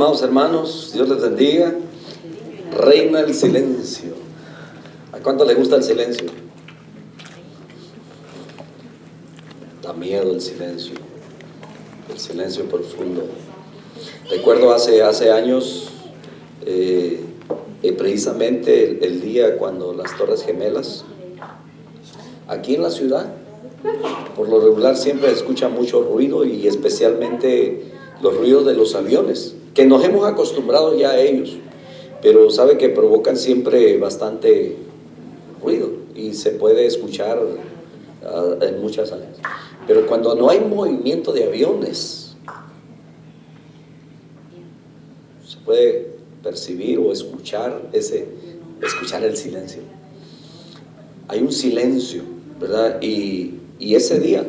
amados hermanos, Dios les bendiga. Reina el silencio. ¿A cuánto le gusta el silencio? Da miedo el silencio profundo. Recuerdo hace años, precisamente el día cuando las Torres Gemelas, aquí en la ciudad, por lo regular siempre escucha mucho ruido, y especialmente los ruidos de los aviones, que nos hemos acostumbrado ya a ellos, pero sabe que provocan siempre bastante ruido y se puede escuchar en muchas áreas. Pero cuando no hay movimiento de aviones, se puede percibir o escuchar el silencio. Hay un silencio, ¿verdad? Y ese día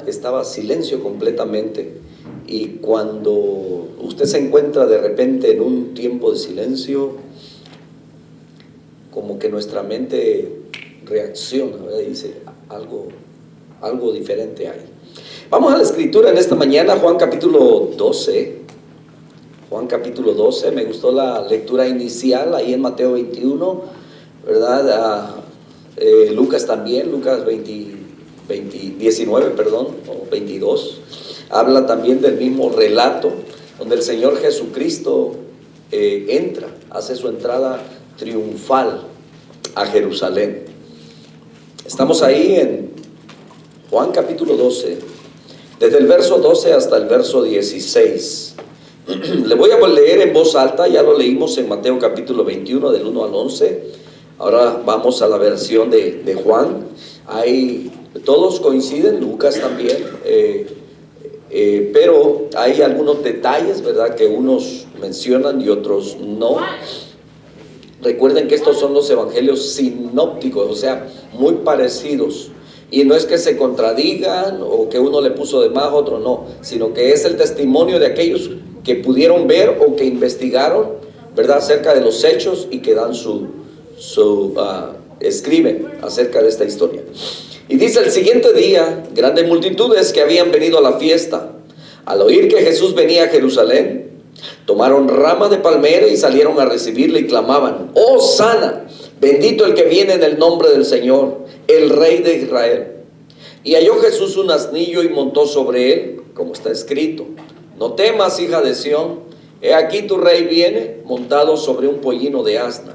estaba silencio completamente. Y cuando usted se encuentra de repente en un tiempo de silencio, como que nuestra mente reacciona, ¿verdad? Y dice, algo diferente hay. Vamos a la escritura en esta mañana, Juan capítulo 12. Juan capítulo 12, me gustó la lectura inicial ahí en Mateo 21, ¿verdad? Lucas también, Lucas 19, o 22. Habla también del mismo relato, donde el Señor Jesucristo hace su entrada triunfal a Jerusalén. Estamos ahí en Juan capítulo 12, desde el verso 12 hasta el verso 16. Le voy a leer en voz alta, ya lo leímos en Mateo capítulo 21, del 1 al 11. Ahora vamos a la versión de Juan. Todos coinciden, Lucas también, pero hay algunos detalles, ¿verdad?, que unos mencionan y otros no. Recuerden que estos son los evangelios sinópticos, o sea, muy parecidos. Y no es que se contradigan o que uno le puso de más, otro no, sino que es el testimonio de aquellos que pudieron ver o que investigaron, ¿verdad?, acerca de los hechos y que dan escriben acerca de esta historia. Y dice: el siguiente día, grandes multitudes que habían venido a la fiesta, al oír que Jesús venía a Jerusalén, tomaron ramas de palmera y salieron a recibirle y clamaban: ¡Hosana! Bendito el que viene en el nombre del Señor, el Rey de Israel. Y halló Jesús un asnillo y montó sobre él, como está escrito: no temas, hija de Sión, he aquí tu rey viene montado sobre un pollino de asna.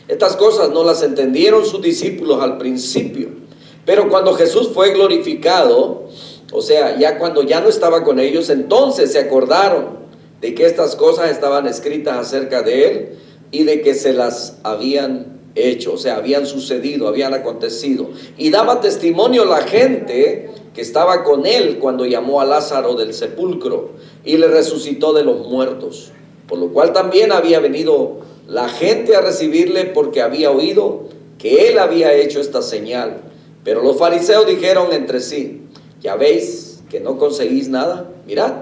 Estas cosas no las entendieron sus discípulos al principio, pero cuando Jesús fue glorificado, o sea, ya cuando ya no estaba con ellos, entonces se acordaron de que estas cosas estaban escritas acerca de él y de que se las habían hecho, o sea, habían sucedido, habían acontecido. Y daba testimonio la gente que estaba con él cuando llamó a Lázaro del sepulcro y le resucitó de los muertos, por lo cual también había venido la gente a recibirle, porque había oído que él había hecho esta señal. Pero los fariseos dijeron entre sí: ya veis que no conseguís nada, mirad,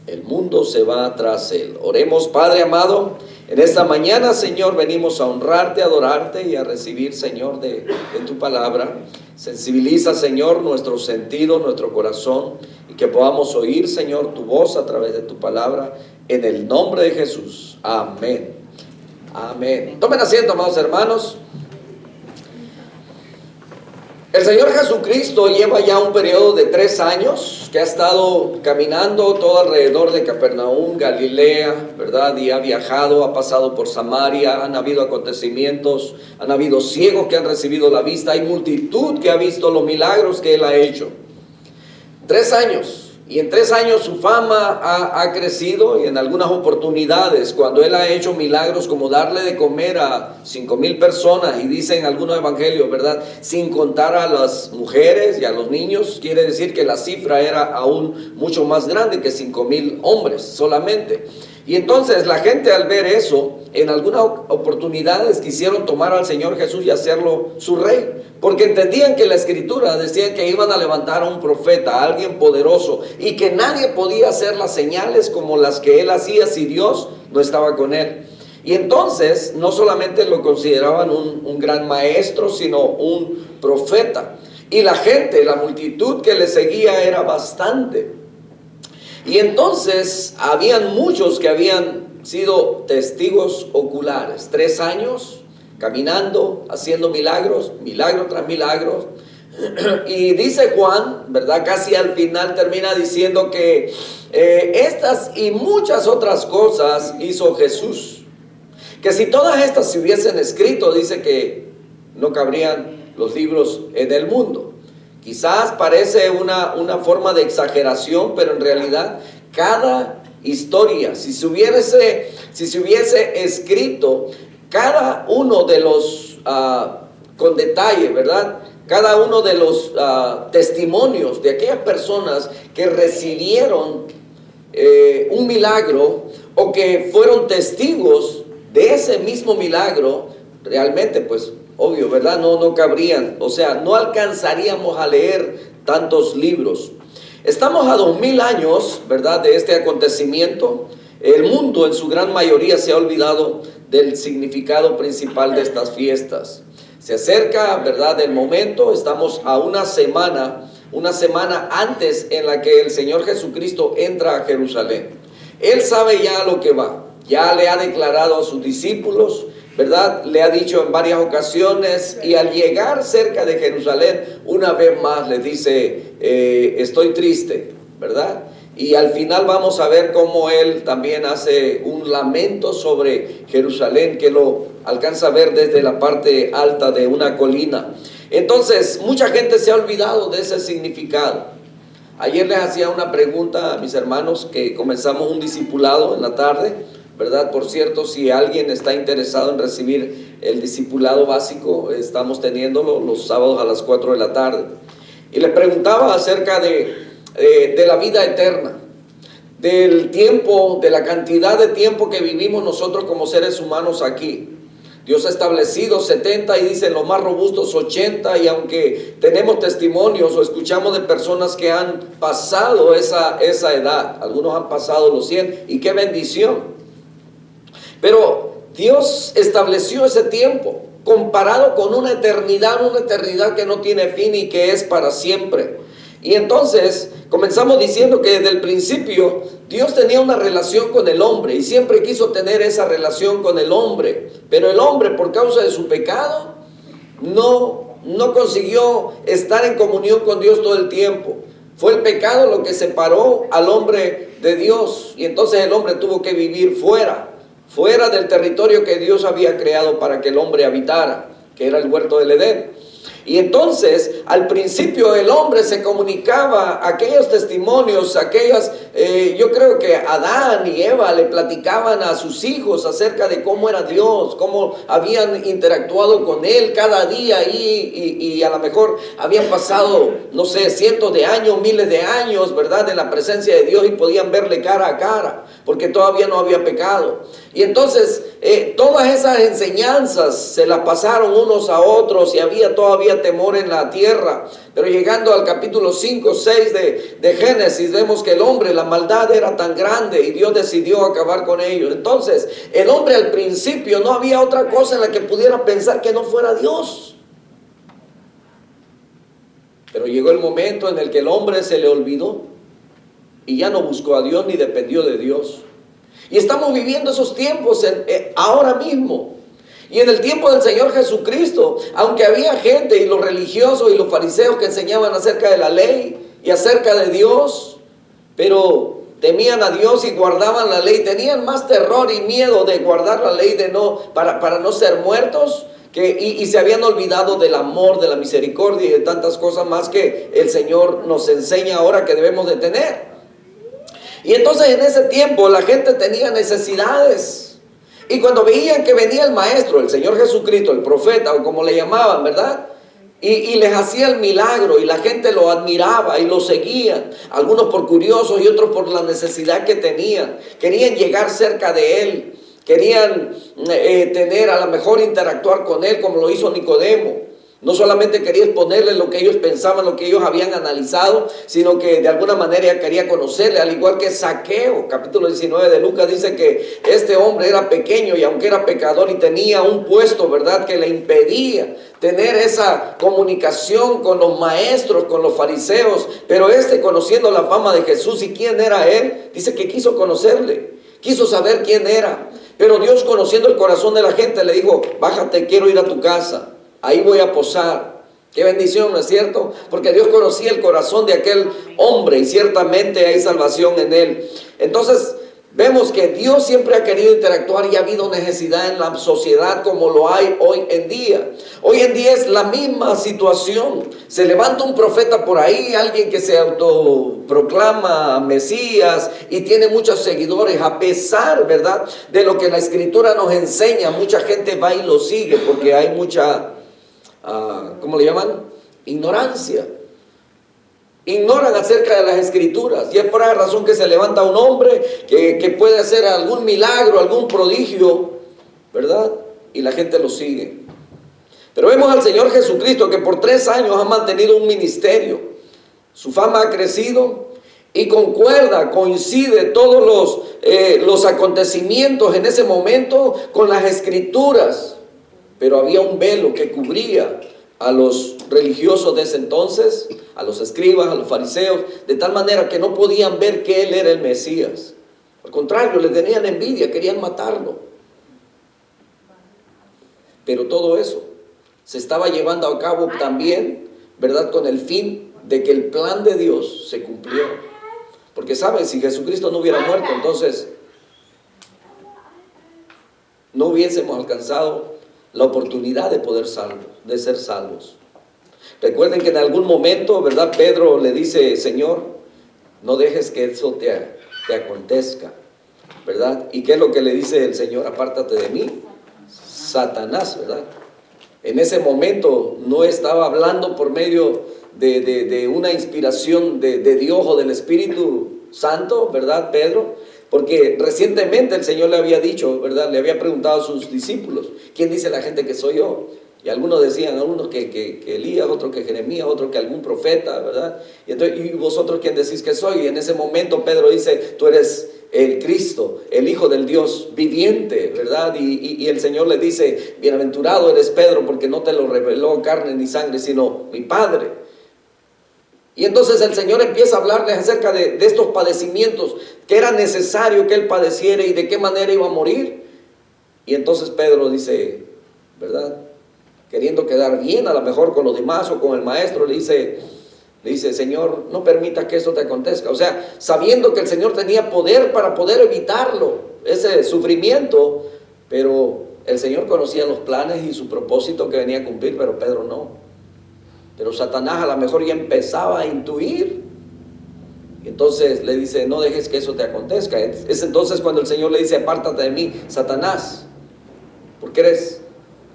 el mundo se va tras él. Oremos. Padre amado, en esta mañana, Señor, venimos a honrarte, a adorarte y a recibir, Señor, de tu palabra. Sensibiliza, Señor, nuestros sentidos, nuestro corazón, y que podamos oír, Señor, tu voz a través de tu palabra, en el nombre de Jesús. Amén. Amén. Tomen asiento, amados hermanos. El Señor Jesucristo lleva ya un periodo de 3 años que ha estado caminando todo alrededor de Capernaum, Galilea, ¿verdad? Y ha viajado, ha pasado por Samaria, han habido acontecimientos, han habido ciegos que han recibido la vista, hay multitud que ha visto los milagros que Él ha hecho. 3 años. Y en 3 años su fama ha crecido, y en algunas oportunidades, cuando Él ha hecho milagros como darle de comer a 5,000 personas, y dicen algunos evangelios, ¿verdad?, sin contar a las mujeres y a los niños, quiere decir que la cifra era aún mucho más grande que 5,000 hombres solamente. Y entonces la gente, al ver eso, en algunas oportunidades quisieron tomar al Señor Jesús y hacerlo su rey, porque entendían que la Escritura decía que iban a levantar a un profeta, a alguien poderoso, y que nadie podía hacer las señales como las que él hacía si Dios no estaba con él. Y entonces no solamente lo consideraban un gran maestro, sino un profeta. Y la gente, la multitud que le seguía era bastante. Y entonces habían muchos que habían sido testigos oculares, 3 años caminando, haciendo milagros, milagro tras milagro. Y dice Juan, ¿verdad? Casi al final termina diciendo que estas y muchas otras cosas hizo Jesús. Que si todas estas se hubiesen escrito, dice que no cabrían los libros en el mundo. Quizás parece una forma de exageración, pero en realidad cada historia, si se hubiese escrito cada uno de los, con detalle, ¿verdad? Cada uno de los testimonios de aquellas personas que recibieron un milagro o que fueron testigos de ese mismo milagro, realmente pues obvio, ¿verdad? No cabrían, o sea, no alcanzaríamos a leer tantos libros. Estamos a 2000 años, ¿verdad?, de este acontecimiento. El mundo en su gran mayoría se ha olvidado del significado principal de estas fiestas. Se acerca, ¿verdad?, el momento. Estamos a una semana antes en la que el Señor Jesucristo entra a Jerusalén. Él sabe ya lo que va. Ya le ha declarado a sus discípulos, ¿verdad? Le ha dicho en varias ocasiones, y al llegar cerca de Jerusalén, una vez más le dice, estoy triste, ¿verdad? Y al final vamos a ver cómo él también hace un lamento sobre Jerusalén, que lo alcanza a ver desde la parte alta de una colina. Entonces, mucha gente se ha olvidado de ese significado. Ayer les hacía una pregunta a mis hermanos que comenzamos un discipulado en la tarde, ¿verdad? Por cierto, si alguien está interesado en recibir el discipulado básico, estamos teniéndolo los sábados a las 4 de la tarde. Y le preguntaba acerca de la vida eterna, del tiempo, de la cantidad de tiempo que vivimos nosotros como seres humanos aquí. Dios ha establecido 70 y dicen los más robustos 80, y aunque tenemos testimonios o escuchamos de personas que han pasado esa edad, algunos han pasado los 100, y qué bendición. Pero Dios estableció ese tiempo comparado con una eternidad que no tiene fin y que es para siempre. Y entonces comenzamos diciendo que desde el principio Dios tenía una relación con el hombre y siempre quiso tener esa relación con el hombre. Pero el hombre, por causa de su pecado, no consiguió estar en comunión con Dios todo el tiempo. Fue el pecado lo que separó al hombre de Dios, y entonces el hombre tuvo que vivir fuera del territorio que Dios había creado para que el hombre habitara, que era el huerto del Edén. Y entonces, al principio el hombre se comunicaba aquellos testimonios, yo creo que Adán y Eva le platicaban a sus hijos acerca de cómo era Dios, cómo habían interactuado con Él cada día y a lo mejor habían pasado, no sé, cientos de años, miles de años, ¿verdad?, en la presencia de Dios, y podían verle cara a cara, porque todavía no había pecado. Y entonces, todas esas enseñanzas se las pasaron unos a otros y había todavía temor en la tierra. Pero llegando al capítulo 5, 6 de Génesis, vemos que el hombre, la maldad era tan grande y Dios decidió acabar con ellos. Entonces, el hombre al principio no había otra cosa en la que pudiera pensar que no fuera Dios. Pero llegó el momento en el que el hombre se le olvidó y ya no buscó a Dios ni dependió de Dios. Y estamos viviendo esos tiempos ahora mismo. Y en el tiempo del Señor Jesucristo, aunque había gente y los religiosos y los fariseos que enseñaban acerca de la ley y acerca de Dios, pero temían a Dios y guardaban la ley, tenían más terror y miedo de guardar la ley para no ser muertos, y se habían olvidado del amor, de la misericordia y de tantas cosas más que el Señor nos enseña ahora que debemos de tener. Y entonces en ese tiempo la gente tenía necesidades. Y cuando veían que venía el maestro, el Señor Jesucristo, el profeta, o como le llamaban, ¿verdad?, y les hacía el milagro, y la gente lo admiraba y lo seguían. Algunos por curiosos y otros por la necesidad que tenían. Querían llegar cerca de Él. Querían tener, a lo mejor interactuar con Él como lo hizo Nicodemo. No solamente quería exponerle lo que ellos pensaban, lo que ellos habían analizado, sino que de alguna manera quería conocerle, al igual que Zaqueo. Capítulo 19 de Lucas dice que este hombre era pequeño y aunque era pecador y tenía un puesto, ¿verdad?, que le impedía tener esa comunicación con los maestros, con los fariseos. Pero conociendo la fama de Jesús y quién era él, dice que quiso conocerle, quiso saber quién era. Pero Dios, conociendo el corazón de la gente, le dijo: bájate, quiero ir a tu casa. Ahí voy a posar. Qué bendición, ¿no es cierto? Porque Dios conocía el corazón de aquel hombre y ciertamente hay salvación en él. Entonces vemos que Dios siempre ha querido interactuar y ha habido necesidad en la sociedad como lo hay hoy en día. Hoy en día es la misma situación. Se levanta un profeta por ahí, alguien que se autoproclama Mesías y tiene muchos seguidores, a pesar, ¿verdad?, de lo que la Escritura nos enseña. Mucha gente va y lo sigue porque hay mucha... ¿cómo le llaman? Ignorancia. Ignoran acerca de las Escrituras y es por esa razón que se levanta un hombre que puede hacer algún milagro, algún prodigio, ¿verdad? Y la gente lo sigue. Pero vemos al Señor Jesucristo que por 3 años ha mantenido un ministerio. Su fama ha crecido y coincide todos los acontecimientos en ese momento con las Escrituras. Pero había un velo que cubría a los religiosos de ese entonces, a los escribas, a los fariseos, de tal manera que no podían ver que él era el Mesías. Al contrario, le tenían envidia, querían matarlo. Pero todo eso se estaba llevando a cabo también, ¿verdad?, con el fin de que el plan de Dios se cumpliera. Porque saben, si Jesucristo no hubiera muerto, entonces no hubiésemos alcanzado la oportunidad de poder de ser salvos. Recuerden que en algún momento, ¿verdad?, Pedro le dice: Señor, no dejes que eso te acontezca, ¿verdad? ¿Y qué es lo que le dice el Señor? Apártate de mí, Satanás, ¿verdad? En ese momento no estaba hablando por medio de una inspiración de Dios o del Espíritu Santo, ¿verdad, Pedro? Porque recientemente el Señor le había dicho, ¿verdad?, le había preguntado a sus discípulos: ¿quién dice la gente que soy yo? Y algunos decían, algunos que Elías, otros que Jeremías, otros que algún profeta, ¿verdad? ¿Y vosotros quién decís que soy? Y en ese momento Pedro dice: tú eres el Cristo, el Hijo del Dios viviente, ¿verdad? Y el Señor le dice: bienaventurado eres Pedro, porque no te lo reveló carne ni sangre, sino mi Padre. Y entonces el Señor empieza a hablarles acerca de estos padecimientos, que era necesario que él padeciera y de qué manera iba a morir. Y entonces Pedro dice, ¿verdad?, queriendo quedar bien a lo mejor con los demás o con el maestro, le dice: Señor, no permitas que eso te acontezca. O sea, sabiendo que el Señor tenía poder para poder evitarlo, ese sufrimiento, pero el Señor conocía los planes y su propósito que venía a cumplir, pero Pedro no. Pero Satanás a lo mejor ya empezaba a intuir. Y entonces le dice: no dejes que eso te acontezca. Es entonces cuando el Señor le dice: apártate de mí, Satanás, porque eres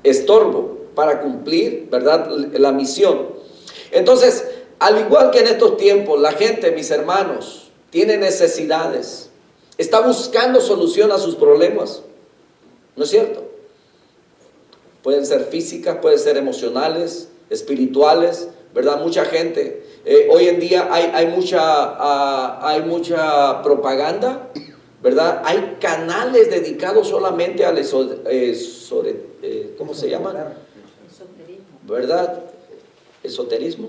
estorbo para cumplir, ¿verdad?, la misión. Entonces, al igual que en estos tiempos, la gente, mis hermanos, tiene necesidades, está buscando solución a sus problemas, ¿no es cierto? Pueden ser físicas, pueden ser emocionales, espirituales, ¿verdad? Mucha gente, hoy en día hay mucha propaganda, ¿verdad? Hay canales dedicados solamente al ¿cómo se llama? ¿Verdad? Esoterismo.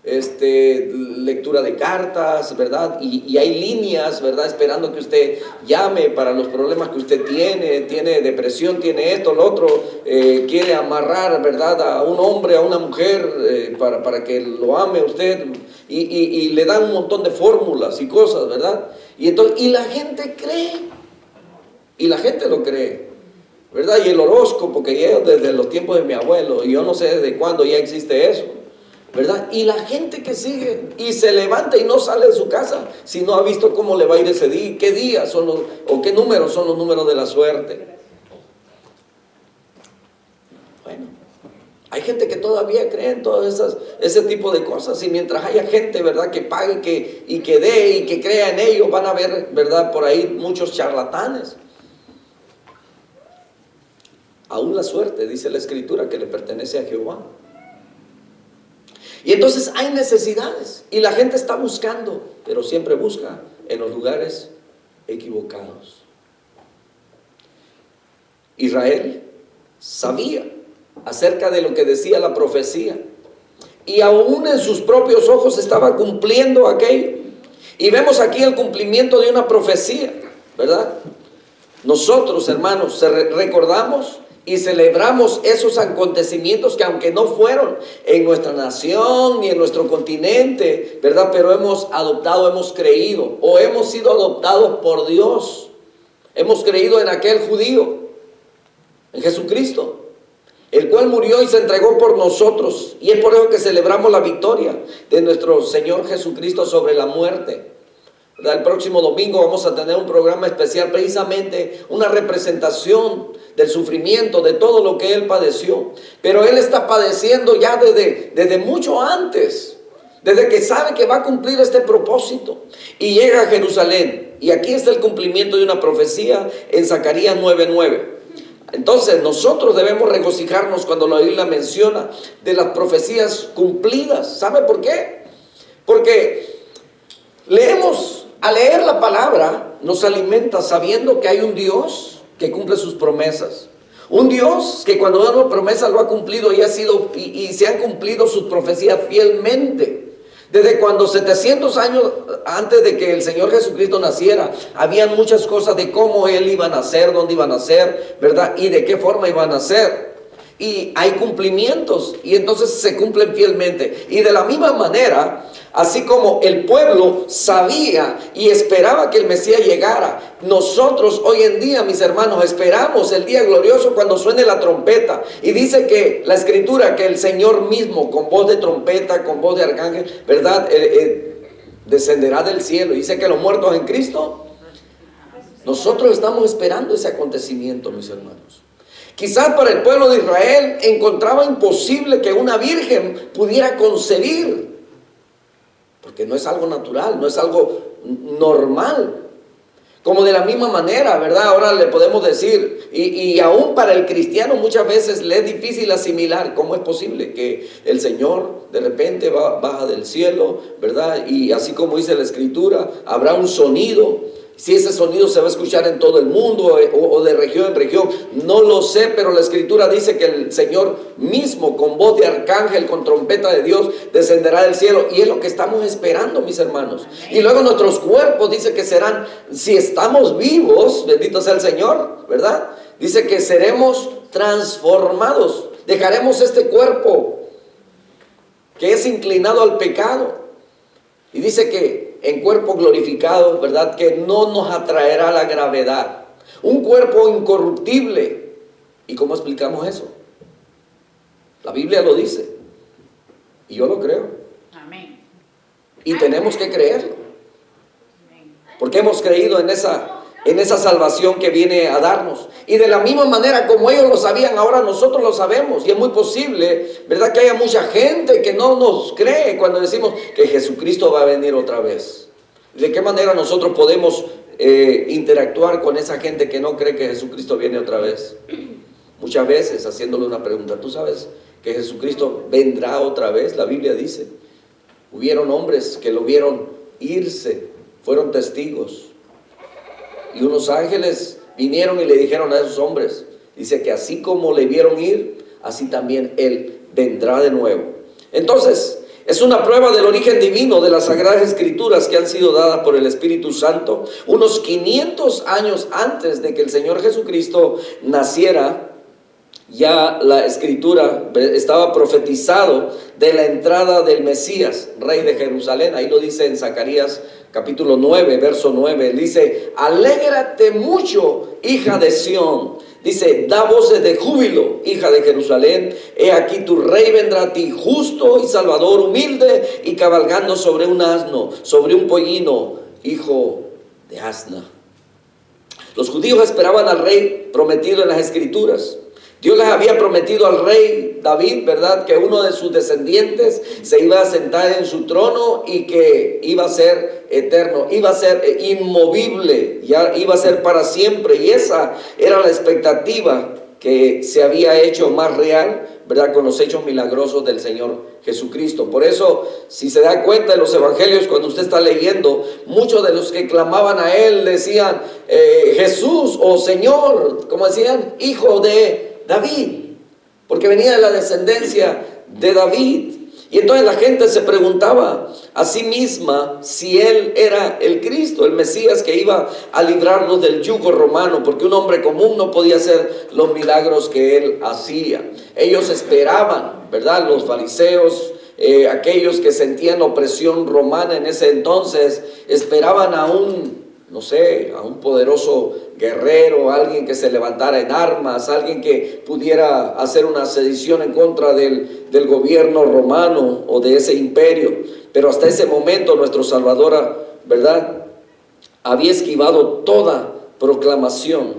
Lectura de cartas, ¿verdad? Y hay líneas, ¿verdad?, esperando que usted llame para los problemas que usted tiene depresión, tiene esto, lo otro, quiere amarrar, ¿verdad?, a un hombre, a una mujer, para que lo ame usted, y le dan un montón de fórmulas y cosas, ¿verdad? Y la gente cree, y la gente lo cree, ¿verdad? Y el horóscopo, que lleva desde los tiempos de mi abuelo, y yo no sé desde cuándo ya existe eso, ¿verdad? Y la gente que sigue y se levanta y no sale de su casa si no ha visto cómo le va a ir ese día, qué días son o qué números son los números de la suerte. Bueno, hay gente que todavía cree en todo ese tipo de cosas, y mientras haya gente, ¿verdad?, que pague y que dé y que crea en ello, van a haber, ¿verdad?, por ahí muchos charlatanes. aún la suerte, dice la Escritura, que le pertenece a Jehová. Y entonces hay necesidades y la gente está buscando, pero siempre busca en los lugares equivocados. Israel sabía acerca de lo que decía la profecía y aún en sus propios ojos estaba cumpliendo aquello. Y vemos aquí el cumplimiento de una profecía, ¿verdad? Nosotros, hermanos, recordamos y celebramos esos acontecimientos que aunque no fueron en nuestra nación ni en nuestro continente, ¿verdad? Pero hemos adoptado, hemos creído o hemos sido adoptados por Dios. Hemos creído en aquel judío, en Jesucristo, el cual murió y se entregó por nosotros. Y es por eso que celebramos la victoria de nuestro Señor Jesucristo sobre la muerte. El próximo domingo vamos a tener un programa especial, precisamente una representación del sufrimiento, de todo lo que Él padeció. Pero Él está padeciendo ya desde mucho antes, desde que sabe que va a cumplir este propósito. Y llega a Jerusalén. Y aquí está el cumplimiento de una profecía en Zacarías 9:9. Entonces nosotros debemos regocijarnos cuando la Biblia menciona de las profecías cumplidas. ¿Sabe por qué? Porque al leer la palabra, nos alimenta sabiendo que hay un Dios que cumple sus promesas. Un Dios que cuando da una promesa lo ha cumplido y se han cumplido sus profecías fielmente. Desde cuando 700 años antes de que el Señor Jesucristo naciera, habían muchas cosas de cómo Él iba a nacer, dónde iba a nacer, ¿verdad? Y de qué forma iba a nacer. Y hay cumplimientos y entonces se cumplen fielmente. Y de la misma manera, así como el pueblo sabía y esperaba que el Mesías llegara, nosotros hoy en día, mis hermanos, esperamos el día glorioso cuando suene la trompeta. Y dice que la Escritura, que el Señor mismo, con voz de trompeta, con voz de arcángel, ¿verdad? Descenderá del cielo. Dice que los muertos en Cristo, nosotros estamos esperando ese acontecimiento, mis hermanos. Quizás para el pueblo de Israel encontraba imposible que una virgen pudiera concebir, porque no es algo natural, no es algo normal. Como de la misma manera, ¿verdad? Ahora le podemos decir, y aún para el cristiano muchas veces le es difícil asimilar cómo es posible que el Señor de repente baja del cielo, ¿verdad? Y así como dice la Escritura, habrá un sonido. Si ese sonido se va a escuchar en todo el mundo o de región en región, no lo sé, pero la Escritura dice que el Señor mismo, con voz de arcángel, con trompeta de Dios, descenderá del cielo. Y es lo que estamos esperando, mis hermanos. Y luego nuestros cuerpos, dice que serán, si estamos vivos, bendito sea el Señor, ¿verdad? Dice que seremos transformados. Dejaremos este cuerpo que es inclinado al pecado. Y dice que en cuerpo glorificado, ¿verdad? Que no nos atraerá la gravedad. Un cuerpo incorruptible. ¿Y cómo explicamos eso? La Biblia lo dice. Y yo lo creo. Amén. Y tenemos que creerlo. Porque hemos creído en esa salvación que viene a darnos. Y de la misma manera como ellos lo sabían, ahora nosotros lo sabemos. Y es muy posible, ¿verdad?, que haya mucha gente que no nos cree cuando decimos que Jesucristo va a venir otra vez. ¿De qué manera nosotros podemos interactuar con esa gente que no cree que Jesucristo viene otra vez? Muchas veces haciéndole una pregunta. ¿Tú sabes que Jesucristo vendrá otra vez? La Biblia dice. Hubieron hombres que lo vieron irse, fueron testigos. Y unos ángeles vinieron y le dijeron a esos hombres, dice que así como le vieron ir, así también Él vendrá de nuevo. Entonces, es una prueba del origen divino de las Sagradas Escrituras que han sido dadas por el Espíritu Santo unos 500 años antes de que el Señor Jesucristo naciera. Ya la Escritura estaba profetizado de la entrada del Mesías, rey de Jerusalén. Ahí lo dice en Zacarías capítulo 9, verso 9. Dice, alégrate mucho, hija de Sión. Dice, da voces de júbilo, hija de Jerusalén. He aquí tu rey vendrá a ti, justo y salvador, humilde y cabalgando sobre un asno, sobre un pollino, hijo de asna. Los judíos esperaban al rey prometido en las Escrituras. Dios les había prometido al rey David, ¿verdad?, que uno de sus descendientes se iba a sentar en su trono y que iba a ser eterno, iba a ser inmovible, ya iba a ser para siempre. Y esa era la expectativa que se había hecho más real, ¿verdad?, con los hechos milagrosos del Señor Jesucristo. Por eso, si se da cuenta en los evangelios, cuando usted está leyendo, muchos de los que clamaban a Él decían, Jesús o Señor, como decían, hijo de David, porque venía de la descendencia de David. Y entonces la gente se preguntaba a sí misma si Él era el Cristo, el Mesías que iba a librarlos del yugo romano, porque un hombre común no podía hacer los milagros que Él hacía. Ellos esperaban, ¿verdad?, los fariseos, aquellos que sentían opresión romana en ese entonces, esperaban a un poderoso guerrero, alguien que se levantara en armas, alguien que pudiera hacer una sedición en contra del gobierno romano o de ese imperio. Pero hasta ese momento nuestro Salvador, ¿verdad?, había esquivado toda proclamación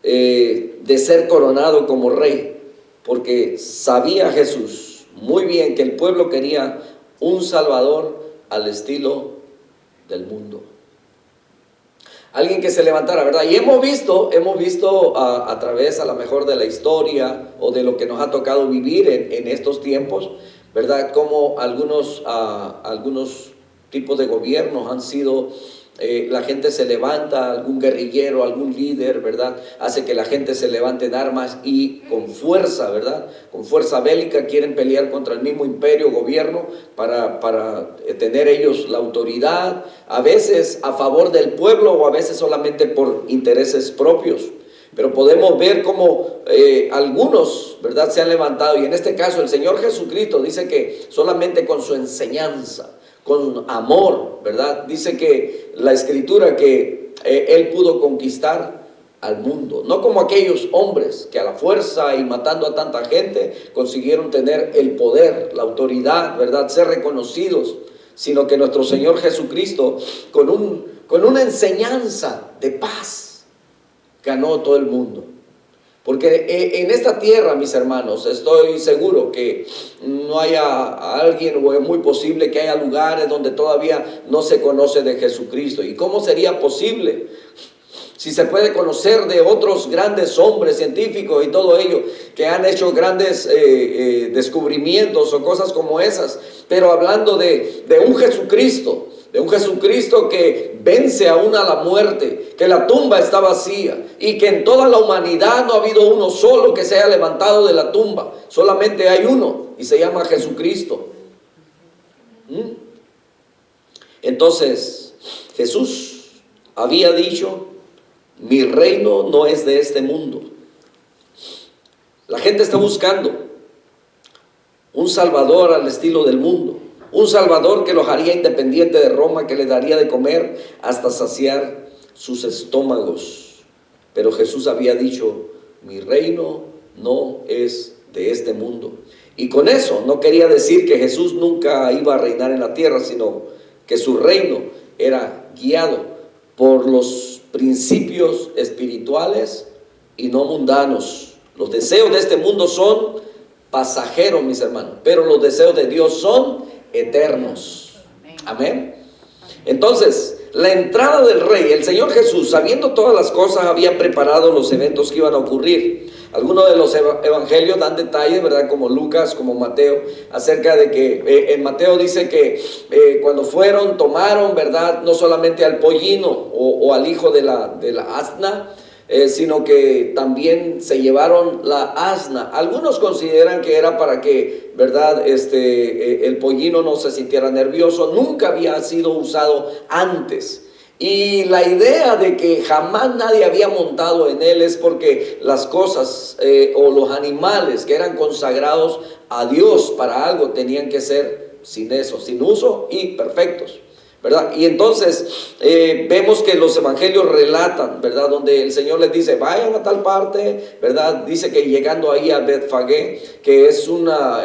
de ser coronado como rey, porque sabía Jesús muy bien que el pueblo quería un Salvador al estilo del mundo. Alguien que se levantara, ¿verdad? Y hemos visto a través a lo mejor de la historia o de lo que nos ha tocado vivir en estos tiempos, ¿verdad?, como algunos tipos de gobiernos han sido, la gente se levanta, algún guerrillero, algún líder, ¿verdad?, hace que la gente se levante en armas y con fuerza, ¿verdad?, con fuerza bélica quieren pelear contra el mismo imperio, gobierno, para tener ellos la autoridad, a veces a favor del pueblo o a veces solamente por intereses propios. Pero podemos ver cómo algunos, ¿verdad?, se han levantado, y en este caso el Señor Jesucristo dice que solamente con su enseñanza, con amor, ¿verdad?, dice que la Escritura que Él pudo conquistar al mundo, no como aquellos hombres que a la fuerza y matando a tanta gente consiguieron tener el poder, la autoridad, ¿verdad?, ser reconocidos, sino que nuestro Señor Jesucristo con una enseñanza de paz ganó todo el mundo. Porque en esta tierra, mis hermanos, estoy seguro que no haya alguien, o es muy posible que haya lugares donde todavía no se conoce de Jesucristo. ¿Y cómo sería posible? Si se puede conocer de otros grandes hombres científicos y todo ello, que han hecho grandes descubrimientos o cosas como esas, pero hablando de un Jesucristo, que vence aún a la muerte, que la tumba está vacía y que en toda la humanidad no ha habido uno solo que se haya levantado de la tumba, solamente hay uno y se llama Jesucristo. Entonces Jesús había dicho: mi reino no es de este mundo. La gente está buscando un Salvador al estilo del mundo, un Salvador que los haría independiente de Roma, que les daría de comer hasta saciar sus estómagos. Pero Jesús había dicho: mi reino no es de este mundo. Y con eso no quería decir que Jesús nunca iba a reinar en la tierra, sino que su reino era guiado por los principios espirituales y no mundanos. Los deseos de este mundo son pasajeros, mis hermanos, pero los deseos de Dios son eternos. Amén. Entonces, la entrada del rey, el Señor Jesús, sabiendo todas las cosas, había preparado los eventos que iban a ocurrir. Algunos de los evangelios dan detalles, ¿verdad?, como Lucas, como Mateo, acerca de que en Mateo dice que cuando fueron, tomaron, ¿verdad?, no solamente al pollino o al hijo de la asna, sino que también se llevaron la asna. Algunos consideran que era para que, ¿verdad?, el pollino no se sintiera nervioso. Nunca había sido usado antes. Y la idea de que jamás nadie había montado en él es porque las cosas o los animales que eran consagrados a Dios para algo tenían que ser sin eso, sin uso y perfectos, ¿verdad? Y entonces vemos que los evangelios relatan, ¿verdad?, donde el Señor les dice: vayan a tal parte, ¿verdad? Dice que llegando ahí a Betfagé, que es una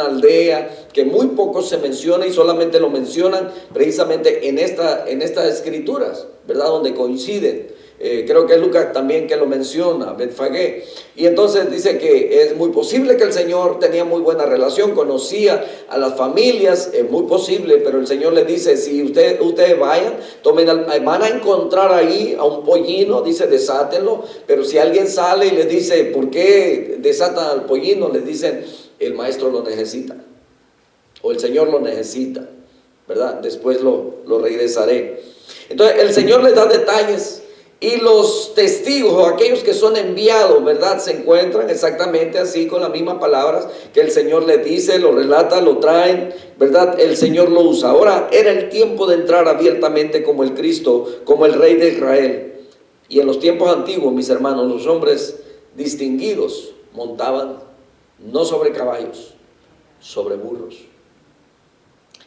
aldea que muy poco se menciona y solamente lo mencionan precisamente en estas escrituras, ¿verdad?, donde coinciden. creo que es Lucas también que lo menciona, Betfagé. Y entonces dice que es muy posible que el Señor tenía muy buena relación, conocía a las familias, es muy posible, pero el Señor le dice, si ustedes vayan, van a encontrar ahí a un pollino, dice, desátenlo, pero si alguien sale y les dice, ¿por qué desatan al pollino? Les dicen, el maestro lo necesita, o el Señor lo necesita, ¿verdad? Después lo regresaré. Entonces el Señor les da detalles. Y los testigos, o aquellos que son enviados, ¿verdad? Se encuentran exactamente así, con las mismas palabras que el Señor les dice, lo relata, lo traen, ¿verdad? El Señor lo usa. Ahora era el tiempo de entrar abiertamente como el Cristo, como el Rey de Israel. Y en los tiempos antiguos, mis hermanos, los hombres distinguidos montaban no sobre caballos, sobre burros.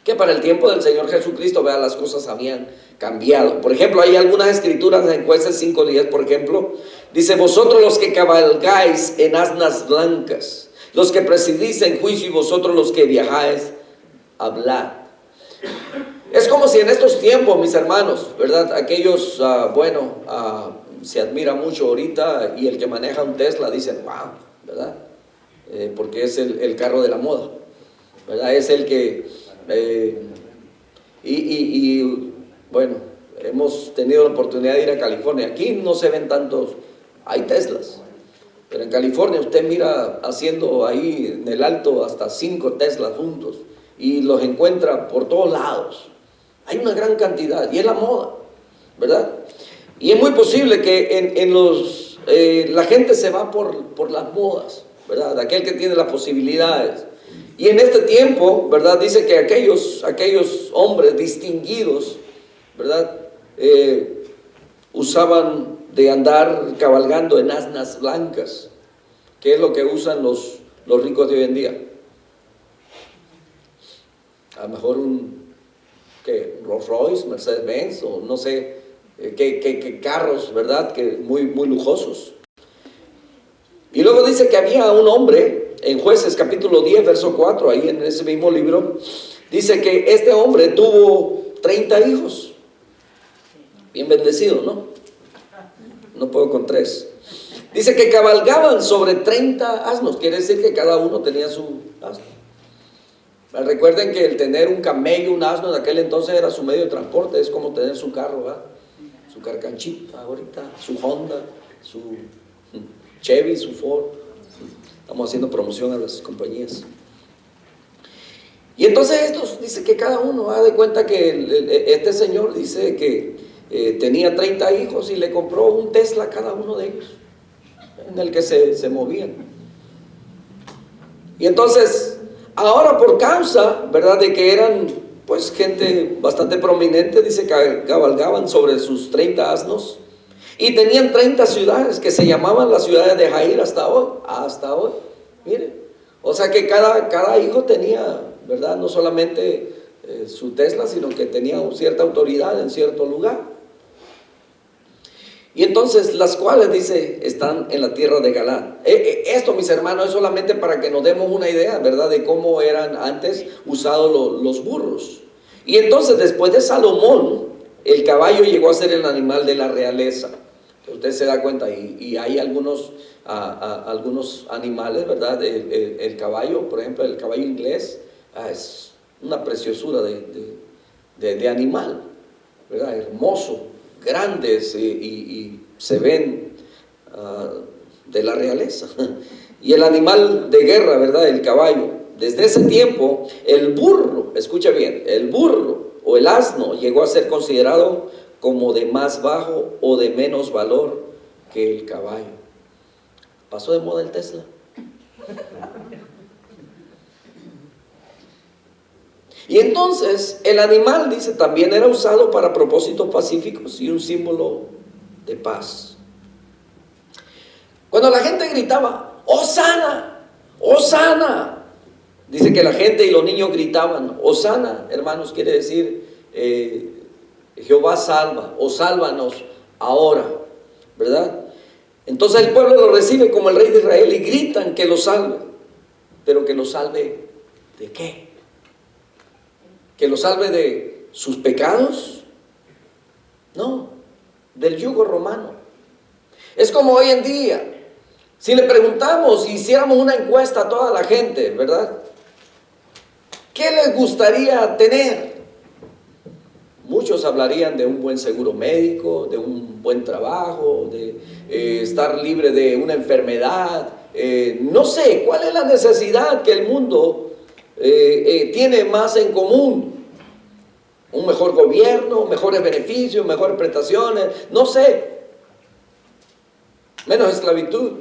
Que para el tiempo del Señor Jesucristo, vea, las cosas habían cambiado. Por ejemplo, hay algunas escrituras en Jueces 5:10, por ejemplo, dice, vosotros los que cabalgáis en asnas blancas, los que presidís en juicio y vosotros los que viajáis, hablad. Es como si en estos tiempos, mis hermanos, ¿verdad? Aquellos, se admira mucho ahorita, y el que maneja un Tesla dicen, wow, ¿verdad? Porque es el carro de la moda, ¿verdad? Es el que... bueno, hemos tenido la oportunidad de ir a California. Aquí no se ven tantos, hay Teslas, pero en California usted mira haciendo ahí en el alto hasta 5 Teslas juntos, y los encuentra por todos lados. Hay una gran cantidad, y es la moda, ¿verdad? Y es muy posible que la gente se va por las modas, ¿verdad? Aquel que tiene las posibilidades. Y en este tiempo, ¿verdad? Dice que aquellos hombres distinguidos, ¿verdad? Usaban de andar cabalgando en asnas blancas, que es lo que usan los ricos de hoy en día. A lo mejor Rolls Royce, Mercedes Benz, o no sé, qué carros, ¿verdad? Que muy lujosos. Y luego dice que había un hombre, en Jueces capítulo 10, verso 4, ahí en ese mismo libro, dice que este hombre tuvo 30 hijos. Bien bendecido, ¿no? No puedo con 3. Dice que cabalgaban sobre 30 asnos, quiere decir que cada uno tenía su asno. Recuerden que el tener un camello, un asno en aquel entonces era su medio de transporte, es como tener su carro, ¿verdad? Su carcanchita ahorita, su Honda, su Chevy, su Ford. Estamos haciendo promoción a las compañías. Y entonces dice que cada uno da de cuenta que este señor dice que tenía 30 hijos y le compró un Tesla a cada uno de ellos, en el que se movían. Y entonces, ahora por causa, ¿verdad?, de que eran pues gente bastante prominente, dice que cabalgaban sobre sus 30 asnos. Y tenían 30 ciudades que se llamaban las ciudades de Jair hasta hoy, mire. O sea que cada hijo tenía, ¿verdad? No solamente su Tesla, sino que tenía cierta autoridad en cierto lugar. Y entonces las cuales, dice, están en la tierra de Galaad. Esto, mis hermanos, es solamente para que nos demos una idea, ¿verdad?, de cómo eran antes usados los burros. Y entonces después de Salomón, el caballo llegó a ser el animal de la realeza. Usted se da cuenta, y hay algunos animales, ¿verdad? El caballo, por ejemplo, el caballo inglés, es una preciosura de animal, ¿verdad? Hermoso, grandes, y se ven de la realeza. Y el animal de guerra, ¿verdad? El caballo. Desde ese tiempo, el burro, escucha bien, el burro o el asno llegó a ser considerado como de más bajo o de menos valor que el caballo. Pasó de moda el Tesla. Y entonces el animal, dice, también era usado para propósitos pacíficos y un símbolo de paz. Cuando la gente gritaba, ¡Hosana! ¡Hosana! Dice que la gente y los niños gritaban, Hosana, hermanos, quiere decir Jehová salva, o sálvanos ahora, ¿verdad? Entonces el pueblo lo recibe como el rey de Israel y gritan que lo salve. Pero que lo salve ¿de qué? ¿Que lo salve de sus pecados? No, del yugo romano. Es como hoy en día. Si le preguntamos, si hiciéramos una encuesta a toda la gente, ¿verdad? ¿Qué les gustaría tener? Muchos hablarían de un buen seguro médico, de un buen trabajo, de estar libre de una enfermedad. No sé, ¿cuál es la necesidad que el mundo tiene más en común? Un mejor gobierno, mejores beneficios, mejores prestaciones, no sé. Menos esclavitud.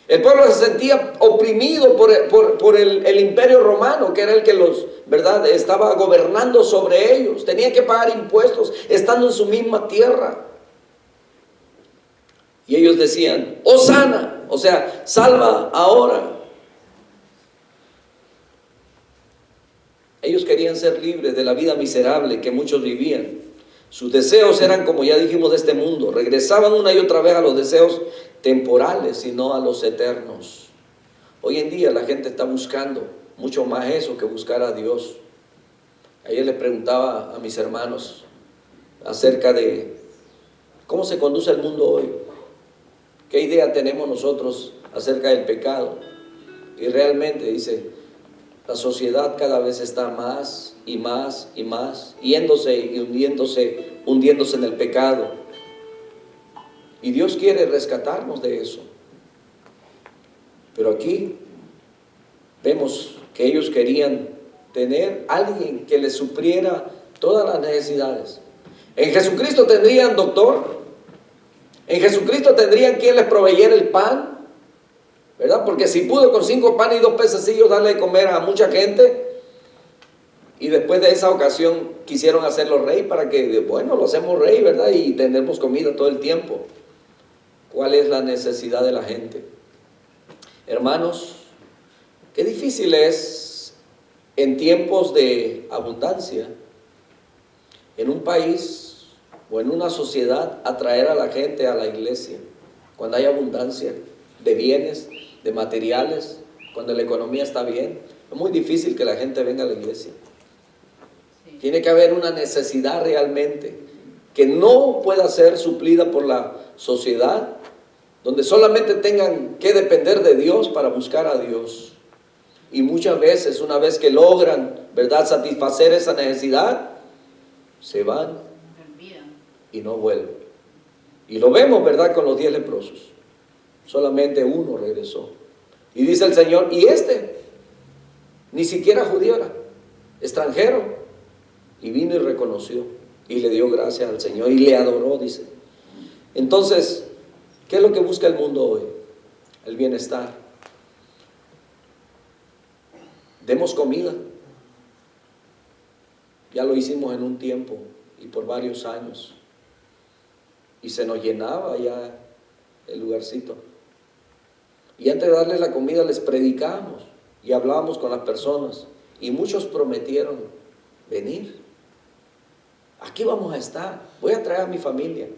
El pueblo se sentía oprimido por el imperio romano, que era el que los, ¿verdad?, estaba gobernando sobre ellos. Tenían que pagar impuestos estando en su misma tierra. Y ellos decían, Hosana, o sea, salva ahora. Ellos querían ser libres de la vida miserable que muchos vivían. Sus deseos eran, como ya dijimos, de este mundo. Regresaban una y otra vez a los deseos temporales y no a los eternos. Hoy en día la gente está buscando mucho más eso que buscar a Dios. Ayer les preguntaba a mis hermanos acerca de cómo se conduce el mundo hoy. ¿Qué idea tenemos nosotros acerca del pecado? Y realmente, dice, la sociedad cada vez está más y más y más, yéndose y hundiéndose en el pecado. Y Dios quiere rescatarnos de eso. Pero aquí vemos que ellos querían tener alguien que les supliera todas las necesidades. En Jesucristo tendrían doctor. En Jesucristo tendrían quien les proveyera el pan, ¿verdad? Porque si pudo con 5 panes y 2 pececillos darle de comer a mucha gente, y después de esa ocasión quisieron hacerlo rey para que, bueno, lo hacemos rey, ¿verdad? Y tenemos comida todo el tiempo. ¿Cuál es la necesidad de la gente? Hermanos, qué difícil es en tiempos de abundancia, en un país o en una sociedad, atraer a la gente a la iglesia. Cuando hay abundancia de bienes, de materiales, cuando la economía está bien, es muy difícil que la gente venga a la iglesia. Tiene que haber una necesidad realmente que no pueda ser suplida por la sociedad, donde solamente tengan que depender de Dios para buscar a Dios. Y muchas veces, una vez que logran, ¿verdad?, satisfacer esa necesidad, se van y no vuelven. Y lo vemos, ¿verdad?, con los 10 leprosos. Solamente uno regresó. Y dice el Señor, y ni siquiera judío era, extranjero. Y vino y reconoció, y le dio gracias al Señor, y le adoró, dice. Entonces, ¿qué es lo que busca el mundo hoy? El bienestar. Demos comida. Ya lo hicimos en un tiempo, y por varios años. Y se nos llenaba ya el lugarcito. Y antes de darles la comida les predicamos y hablábamos con las personas. Y muchos prometieron venir. Aquí vamos a estar. Voy a traer a mi familia.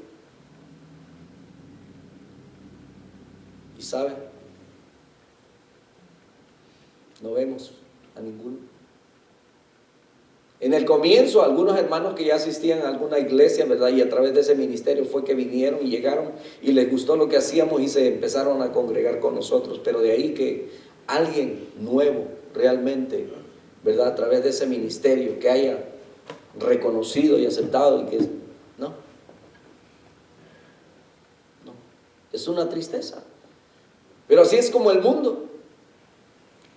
Y ¿saben? No vemos a ninguno. En el comienzo, algunos hermanos que ya asistían a alguna iglesia, ¿verdad?, y a través de ese ministerio fue que vinieron y llegaron y les gustó lo que hacíamos y se empezaron a congregar con nosotros. Pero de ahí que alguien nuevo realmente, ¿verdad?, a través de ese ministerio que haya reconocido y aceptado y que no, es una tristeza. Pero así es como el mundo.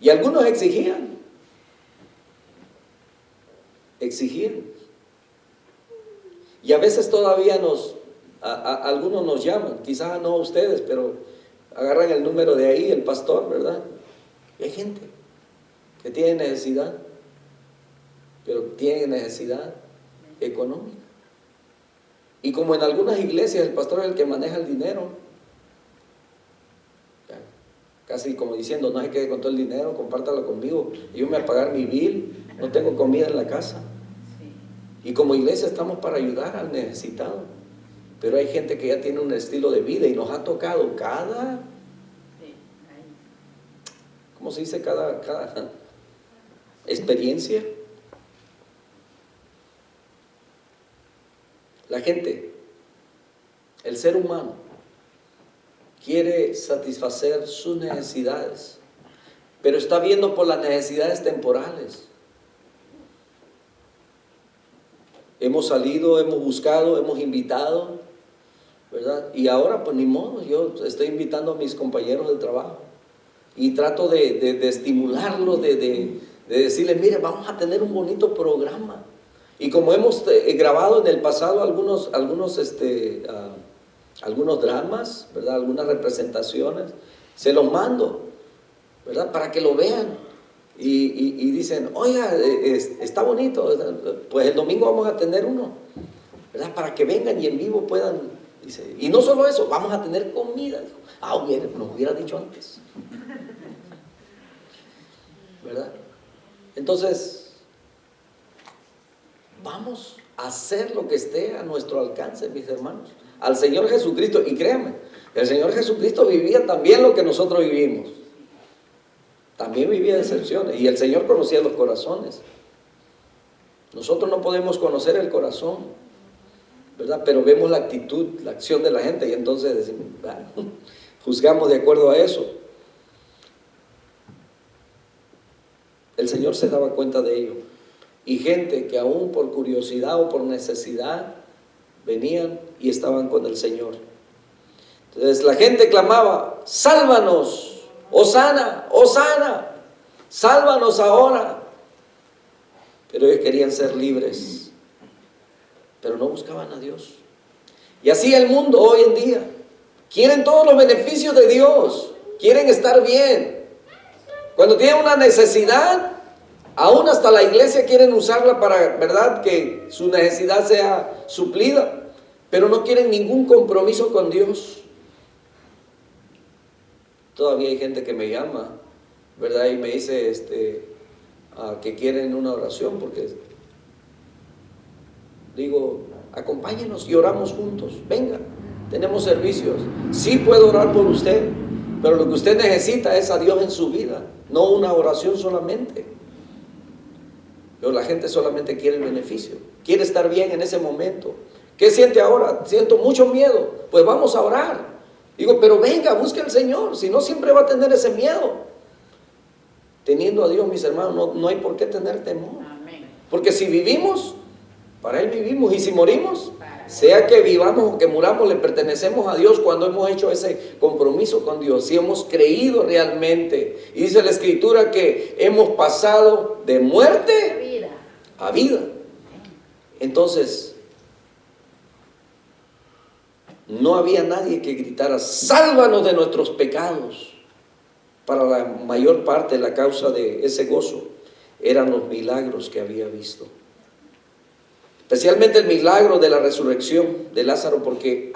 Y algunos exigían. Y a veces todavía algunos nos llaman, quizás no ustedes, pero agarran el número de ahí, el pastor, ¿verdad? Y hay gente que tiene necesidad, pero tiene necesidad económica. Y como en algunas iglesias el pastor es el que maneja el dinero, casi como diciendo, no se quede con todo el dinero, compártalo conmigo, y yo me voy a pagar mi bill, no tengo comida en la casa. Y como iglesia estamos para ayudar al necesitado. Pero hay gente que ya tiene un estilo de vida y nos ha tocado ¿cómo se dice? Cada experiencia. La gente, el ser humano, quiere satisfacer sus necesidades, pero está viendo por las necesidades temporales. Hemos salido, hemos buscado, hemos invitado, ¿verdad? Y ahora pues ni modo, yo estoy invitando a mis compañeros de trabajo y trato de estimularlos, de decirles, mire, vamos a tener un bonito programa. Y como hemos grabado en el pasado algunos dramas, ¿verdad? Algunas representaciones, se los mando, ¿verdad? Para que lo vean. Y dicen, oiga, está bonito, pues el domingo vamos a tener uno, ¿verdad? Para que vengan y en vivo puedan, dice, y no solo eso, vamos a tener comida. Nos hubiera dicho antes, ¿verdad? Entonces, vamos a hacer lo que esté a nuestro alcance, mis hermanos, al Señor Jesucristo. Y créanme, el Señor Jesucristo vivía también lo que nosotros vivimos. También vivía decepciones y el Señor conocía los corazones. Nosotros no podemos conocer el corazón, ¿verdad? Pero vemos la actitud, la acción de la gente y entonces decimos, bueno, juzgamos de acuerdo a eso. El Señor se daba cuenta de ello. Y gente que aún por curiosidad o por necesidad venían y estaban con el Señor. Entonces la gente clamaba, sálvanos. Hosana, Hosana, sálvanos ahora. Pero ellos querían ser libres, pero no buscaban a Dios. Y así el mundo hoy en día, quieren todos los beneficios de Dios, quieren estar bien. Cuando tienen una necesidad, aún hasta la iglesia quieren usarla para, ¿verdad?, que su necesidad sea suplida, pero no quieren ningún compromiso con Dios. Todavía hay gente que me llama, ¿verdad? Y me dice que quieren una oración, porque digo, acompáñenos y oramos juntos. Venga, tenemos servicios. Sí puedo orar por usted, pero lo que usted necesita es a Dios en su vida, no una oración solamente. Pero la gente solamente quiere el beneficio, quiere estar bien en ese momento. ¿Qué siente ahora? Siento mucho miedo. Pues vamos a orar. Digo, pero venga, busque al Señor, si no siempre va a tener ese miedo. Teniendo a Dios, mis hermanos, no hay por qué tener temor. Amén. Porque si vivimos, para Él vivimos, y si morimos, sea que vivamos o que muramos, le pertenecemos a Dios cuando hemos hecho ese compromiso con Dios, si hemos creído realmente. Y dice la Escritura que hemos pasado de muerte a vida. Entonces, no había nadie que gritara, sálvanos de nuestros pecados. Para la mayor parte, la causa de ese gozo eran los milagros que había visto. Especialmente el milagro de la resurrección de Lázaro, porque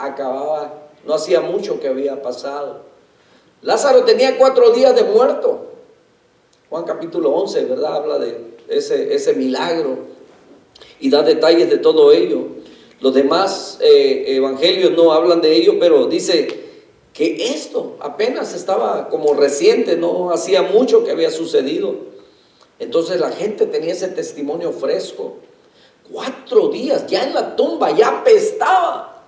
no hacía mucho que había pasado. Lázaro tenía 4 días de muerto. Juan capítulo 11, ¿verdad? Habla de ese milagro y da detalles de todo ello. Los demás evangelios no hablan de ello, pero dice que esto apenas estaba como reciente, no hacía mucho que había sucedido. Entonces la gente tenía ese testimonio fresco. 4 días, ya en la tumba, ya apestaba.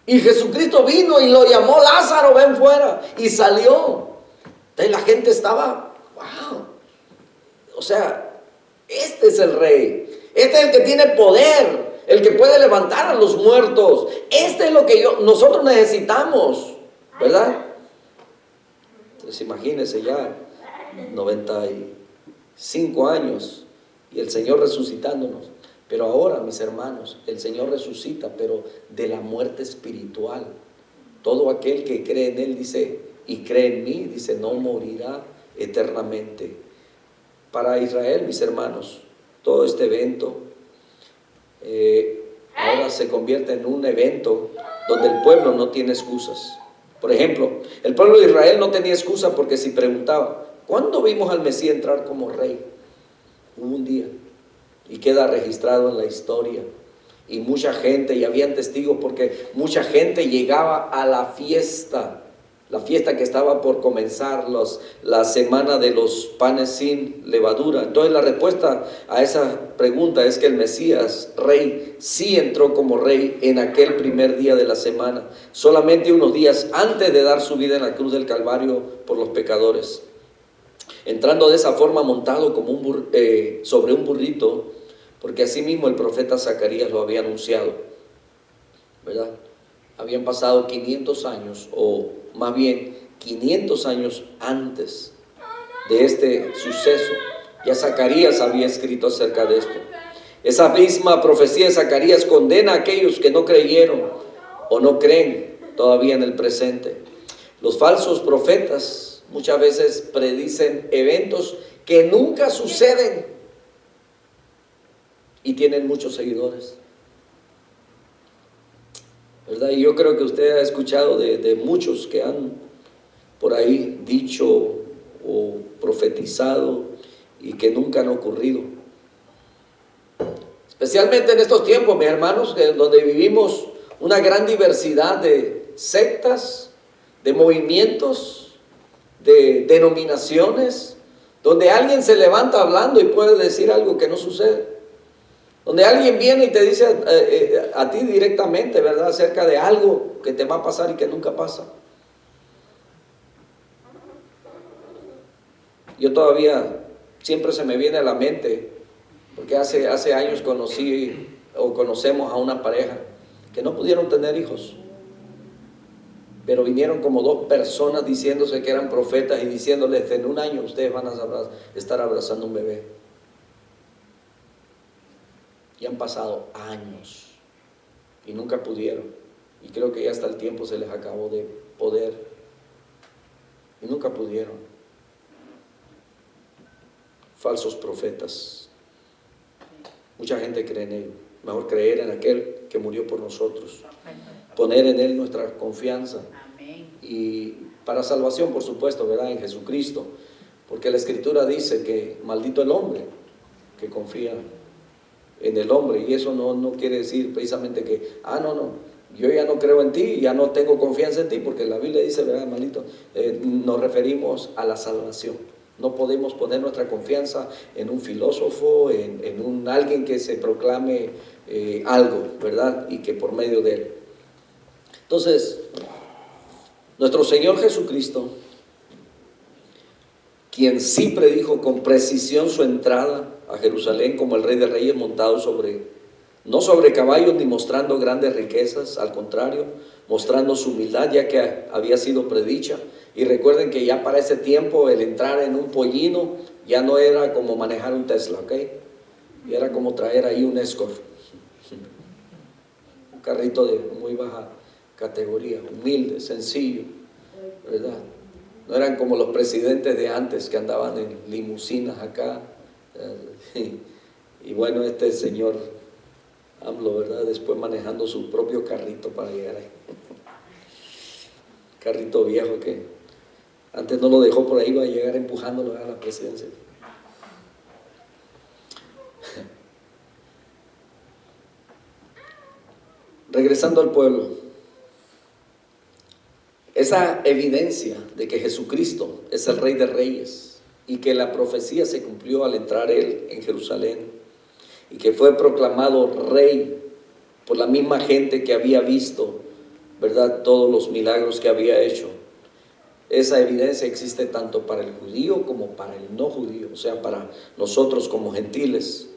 Y Jesucristo vino y lo llamó, Lázaro, ven fuera. Y salió. Entonces la gente estaba, wow. O sea, este es el rey. Este es el que tiene poder. El que puede levantar a los muertos. Este es lo que nosotros necesitamos, ¿verdad? Entonces imagínense ya 95 años y el Señor resucitándonos. Pero ahora, mis hermanos, el Señor resucita, pero de la muerte espiritual. Todo aquel que cree en Él, dice, y cree en mí, dice, no morirá eternamente. Para Israel, mis hermanos, todo este evento ahora se convierte en un evento donde el pueblo no tiene excusas. Por ejemplo, el pueblo de Israel no tenía excusa porque si preguntaba, ¿cuándo vimos al Mesías entrar como rey? Hubo un día y queda registrado en la historia. Y mucha gente, y habían testigos porque mucha gente llegaba a la fiesta la fiesta que estaba por comenzar, la semana de los panes sin levadura. Entonces la respuesta a esa pregunta es que el Mesías, rey, sí entró como rey en aquel primer día de la semana, solamente unos días antes de dar su vida en la cruz del Calvario por los pecadores. Entrando de esa forma montado como sobre un burrito, porque así mismo el profeta Zacarías lo había anunciado, ¿verdad? Habían pasado 500 años, o más bien 500 años antes de este suceso. Ya Zacarías había escrito acerca de esto. Esa misma profecía de Zacarías condena a aquellos que no creyeron o no creen todavía en el presente. Los falsos profetas muchas veces predicen eventos que nunca suceden y tienen muchos seguidores, ¿verdad? Y yo creo que usted ha escuchado de muchos que han por ahí dicho o profetizado y que nunca han ocurrido. Especialmente en estos tiempos, mis hermanos, donde vivimos una gran diversidad de sectas, de movimientos, de denominaciones, donde alguien se levanta hablando y puede decir algo que no sucede. Donde alguien viene y te dice a ti directamente, ¿verdad?, acerca de algo que te va a pasar y que nunca pasa. Yo todavía, siempre se me viene a la mente, porque hace años conocemos a una pareja que no pudieron tener hijos, pero vinieron como dos personas diciéndose que eran profetas y diciéndoles: en un año ustedes van a estar abrazando un bebé. Y han pasado años y nunca pudieron. Y creo que ya hasta el tiempo se les acabó de poder. Y nunca pudieron. Falsos profetas. Mucha gente cree en ellos. Mejor creer en aquel que murió por nosotros. Poner en él nuestra confianza. Y para salvación, por supuesto, ¿verdad?, en Jesucristo. Porque la Escritura dice que maldito el hombre que confía en el hombre, y eso no quiere decir precisamente que, yo ya no creo en ti, ya no tengo confianza en ti, porque la Biblia dice, ¿verdad, hermanito? Nos referimos a la salvación. No podemos poner nuestra confianza en un filósofo, en alguien que se proclame algo, ¿verdad? Y que por medio de él. Entonces, nuestro Señor Jesucristo, quien sí predijo con precisión su entrada a Jerusalén como el Rey de Reyes, montado no sobre caballos ni mostrando grandes riquezas, al contrario, mostrando su humildad, ya que había sido predicha. Y recuerden que ya para ese tiempo el entrar en un pollino ya no era como manejar un Tesla, ¿ok? Y era como traer ahí un Escort, un carrito de muy baja categoría, humilde, sencillo, ¿verdad? No eran como los presidentes de antes que andaban en limusinas acá. Y bueno, este señor AMLO, ¿verdad?, después manejando su propio carrito para llegar ahí. Carrito viejo que antes no lo dejó por ahí, va a llegar empujándolo a la presidencia. Regresando al pueblo. Esa evidencia de que Jesucristo es el Rey de Reyes y que la profecía se cumplió al entrar él en Jerusalén y que fue proclamado Rey por la misma gente que había visto, ¿verdad?, todos los milagros que había hecho. Esa evidencia existe tanto para el judío como para el no judío, o sea, para nosotros como gentiles.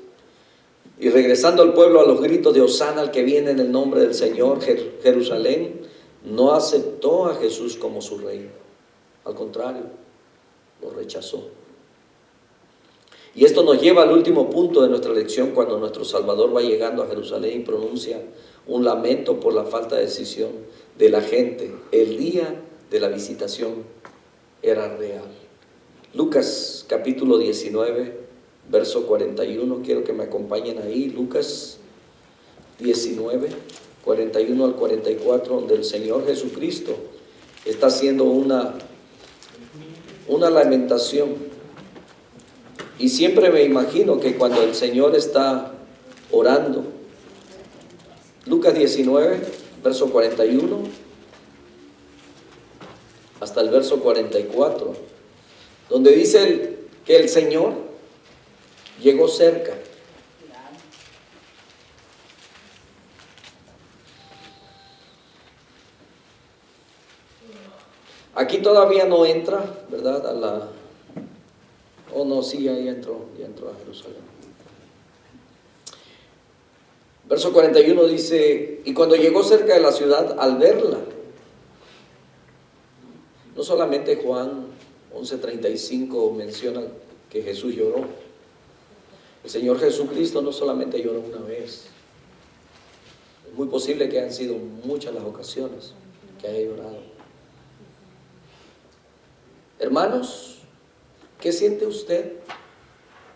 Y regresando al pueblo, a los gritos de Hosana al que viene en el nombre del Señor, Jerusalén no aceptó a Jesús como su rey. Al contrario, lo rechazó. Y esto nos lleva al último punto de nuestra lección, cuando nuestro Salvador va llegando a Jerusalén y pronuncia un lamento por la falta de decisión de la gente. El día de la visitación era real. Lucas capítulo 19, verso 41. Quiero que me acompañen ahí. Lucas 19, 41 al 44, donde el Señor Jesucristo está haciendo una lamentación. Y siempre me imagino que cuando el Señor está orando, Lucas 19, verso 41 hasta el verso 44, donde dice que el Señor llegó cerca. Aquí todavía no entra, ¿verdad? Oh no, sí, ya entró a Jerusalén. Verso 41 dice, y cuando llegó cerca de la ciudad, al verla, no solamente Juan 11:35 menciona que Jesús lloró. El Señor Jesucristo no solamente lloró una vez. Es muy posible que hayan sido muchas las ocasiones que haya llorado. Hermanos, ¿qué siente usted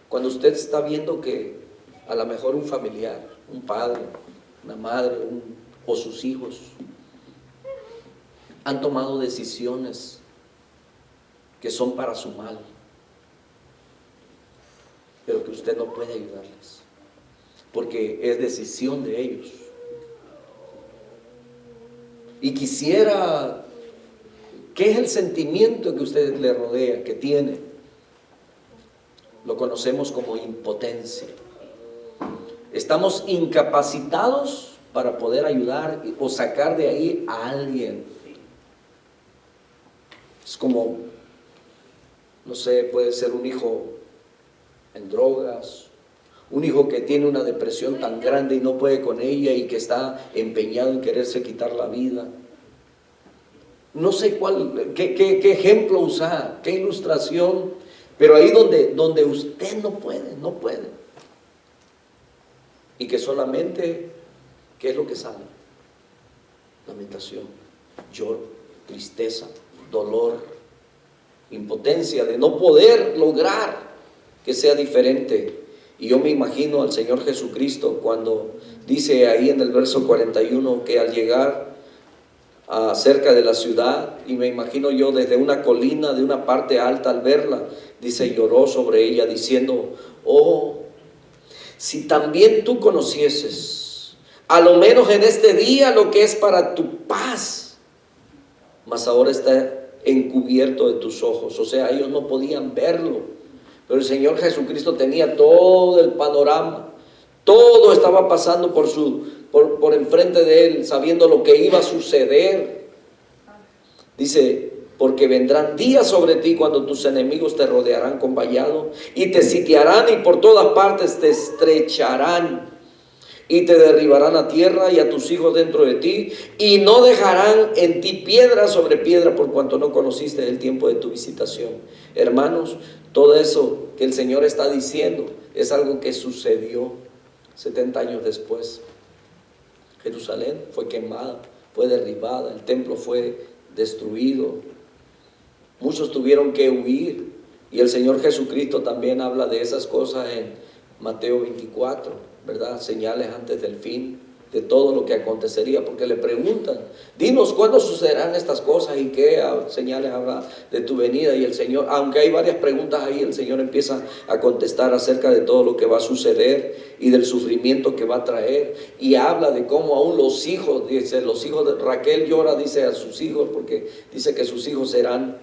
cuando usted está viendo que a lo mejor un familiar, un padre, una madre o sus hijos han tomado decisiones que son para su mal, pero que usted no puede ayudarles, porque es decisión de ellos? Y quisiera, ¿qué es el sentimiento que usted le rodea, que tiene? Lo conocemos como impotencia. Estamos incapacitados para poder ayudar o sacar de ahí a alguien. Es como, no sé, puede ser un hijo en drogas, un hijo que tiene una depresión tan grande y no puede con ella y que está empeñado en quererse quitar la vida. No sé qué ejemplo usar, qué ilustración, pero ahí donde usted no puede. Y que solamente, ¿qué es lo que sale? Lamentación, lloro, tristeza, dolor, impotencia de no poder lograr que sea diferente. Y yo me imagino al Señor Jesucristo cuando dice ahí en el verso 41 que al llegar cerca de la ciudad, y me imagino yo desde una colina, de una parte alta, al verla, dice, lloró sobre ella diciendo, oh, si también tú conocieses, a lo menos en este día, lo que es para tu paz, mas ahora está encubierto de tus ojos. O sea, ellos no podían verlo, pero el Señor Jesucristo tenía todo el panorama, todo estaba pasando por enfrente de él, sabiendo lo que iba a suceder. Dice, porque vendrán días sobre ti cuando tus enemigos te rodearán con vallado y te sitiarán y por todas partes te estrecharán y te derribarán a tierra y a tus hijos dentro de ti, y no dejarán en ti piedra sobre piedra por cuanto no conociste el tiempo de tu visitación. Hermanos, todo eso que el Señor está diciendo es algo que sucedió 70 años después. Jerusalén fue quemada, fue derribada, el templo fue destruido, muchos tuvieron que huir, y el Señor Jesucristo también habla de esas cosas en Mateo 24, ¿verdad? Señales antes del fin, de todo lo que acontecería, porque le preguntan, dinos cuándo sucederán estas cosas y qué señales habrá de tu venida. Y el Señor, aunque hay varias preguntas ahí, el Señor empieza a contestar acerca de todo lo que va a suceder y del sufrimiento que va a traer, y habla de cómo aún los hijos, dice, los hijos de Raquel llora, dice, a sus hijos, porque dice que sus hijos serán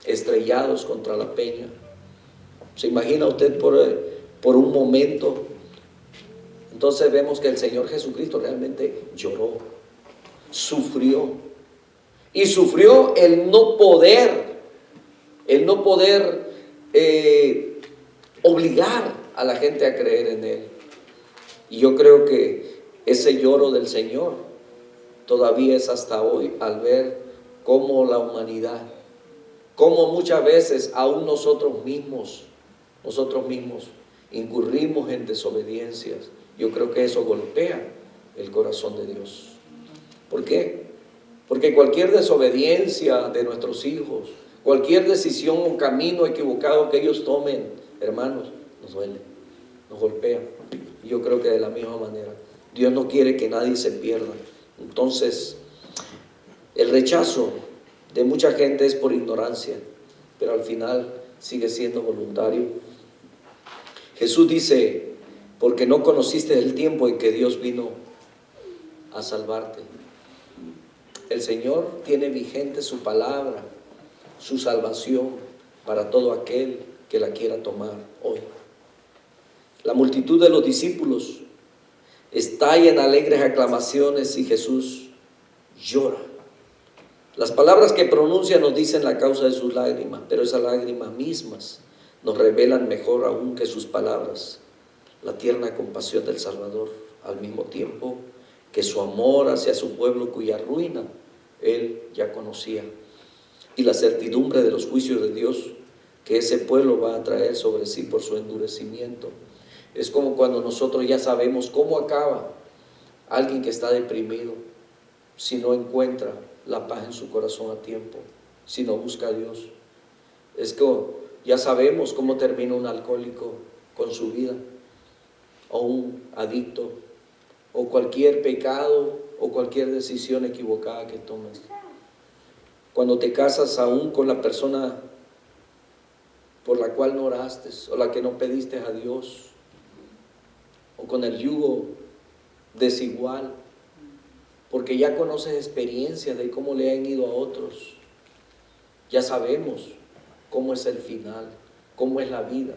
estrellados contra la peña. ¿Se imagina usted por un momento? Entonces vemos que el Señor Jesucristo realmente lloró, sufrió, y sufrió el no poder obligar a la gente a creer en Él. Y yo creo que ese lloro del Señor todavía es hasta hoy, al ver cómo la humanidad, cómo muchas veces aún nosotros mismos incurrimos en desobediencias. Yo creo que eso golpea el corazón de Dios. ¿Por qué? Porque cualquier desobediencia de nuestros hijos, cualquier decisión o camino equivocado que ellos tomen, hermanos, nos duele, nos golpea. Y yo creo que de la misma manera, Dios no quiere que nadie se pierda. Entonces, el rechazo de mucha gente es por ignorancia, pero al final sigue siendo voluntario. Jesús dice, porque no conociste el tiempo en que Dios vino a salvarte. El Señor tiene vigente su palabra su salvación para todo aquel que la quiera tomar hoy. La multitud de los discípulos estalla en alegres aclamaciones y Jesús llora. Las palabras que pronuncia nos dicen la causa de sus lágrimas, pero esas lágrimas mismas nos revelan mejor aún que sus palabras la tierna compasión del Salvador, al mismo tiempo que su amor hacia su pueblo cuya ruina él ya conocía, y la certidumbre de los juicios de Dios que ese pueblo va a traer sobre sí por su endurecimiento. Es como cuando nosotros ya sabemos cómo acaba alguien que está deprimido si no encuentra la paz en su corazón a tiempo, si no busca a Dios. Es que ya sabemos cómo termina un alcohólico con su vida, o un adicto, o cualquier pecado, o cualquier decisión equivocada que tomes. Cuando te casas aún con la persona por la cual no oraste, o la que no pediste a Dios, o con el yugo desigual, porque ya conoces experiencias de cómo le han ido a otros, ya sabemos cómo es el final, cómo es la vida.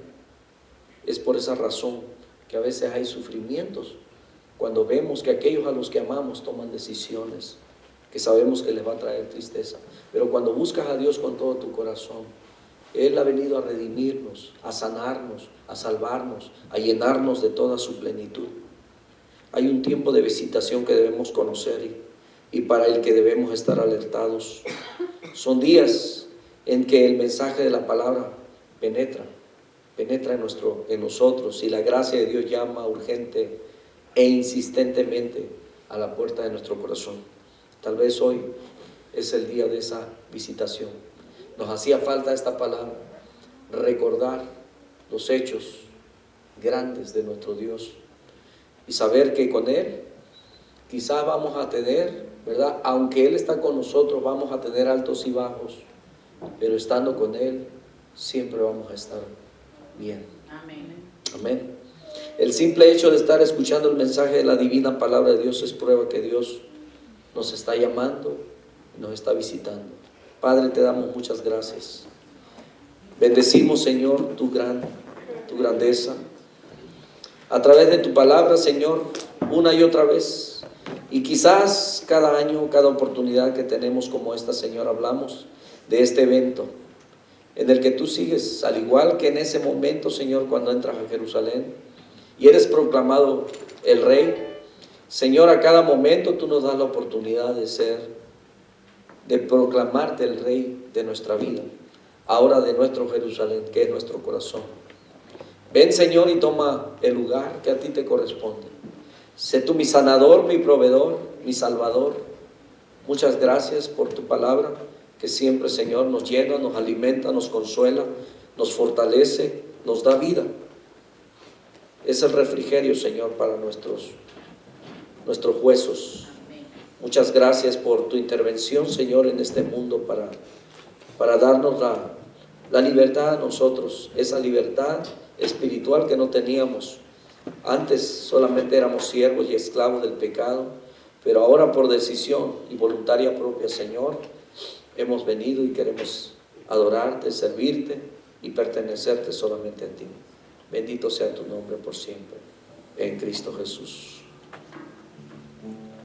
Es por esa razón que a veces hay sufrimientos, cuando vemos que aquellos a los que amamos toman decisiones que sabemos que les va a traer tristeza. Pero cuando buscas a Dios con todo tu corazón, Él ha venido a redimirnos, a sanarnos, a salvarnos, a llenarnos de toda su plenitud. Hay un tiempo de visitación que debemos conocer y para el que debemos estar alertados. Son días en que el mensaje de la palabra penetra en nosotros, y la gracia de Dios llama urgente e insistentemente a la puerta de nuestro corazón. Tal vez hoy es el día de esa visitación. Nos hacía falta esta palabra, recordar los hechos grandes de nuestro Dios y saber que con Él quizá vamos a tener, ¿verdad? Aunque Él está con nosotros, vamos a tener altos y bajos, pero estando con Él siempre vamos a estar bien. Amén. Amén. El simple hecho de estar escuchando el mensaje de la divina palabra de Dios es prueba que Dios nos está llamando, nos está visitando. Padre, te damos muchas gracias. Bendecimos, Señor, tu grandeza. A través de tu palabra, Señor, una y otra vez. Y quizás cada año, cada oportunidad que tenemos como esta, Señor, hablamos de este evento en el que tú sigues, al igual que en ese momento, Señor, cuando entras a Jerusalén y eres proclamado el Rey. Señor, a cada momento tú nos das la oportunidad de proclamarte el Rey de nuestra vida, ahora de nuestro Jerusalén, que es nuestro corazón. Ven, Señor, y toma el lugar que a ti te corresponde. Sé tú mi sanador, mi proveedor, mi salvador. Muchas gracias por tu palabra, que siempre, Señor, nos llena, nos alimenta, nos consuela, nos fortalece, nos da vida. Es el refrigerio, Señor, para nuestros huesos. Muchas gracias por tu intervención, Señor, en este mundo para darnos la libertad a nosotros, esa libertad espiritual que no teníamos. Antes solamente éramos siervos y esclavos del pecado, pero ahora por decisión y voluntaria propia, Señor, hemos venido y queremos adorarte, servirte y pertenecerte solamente a ti. Bendito sea tu nombre por siempre, en Cristo Jesús.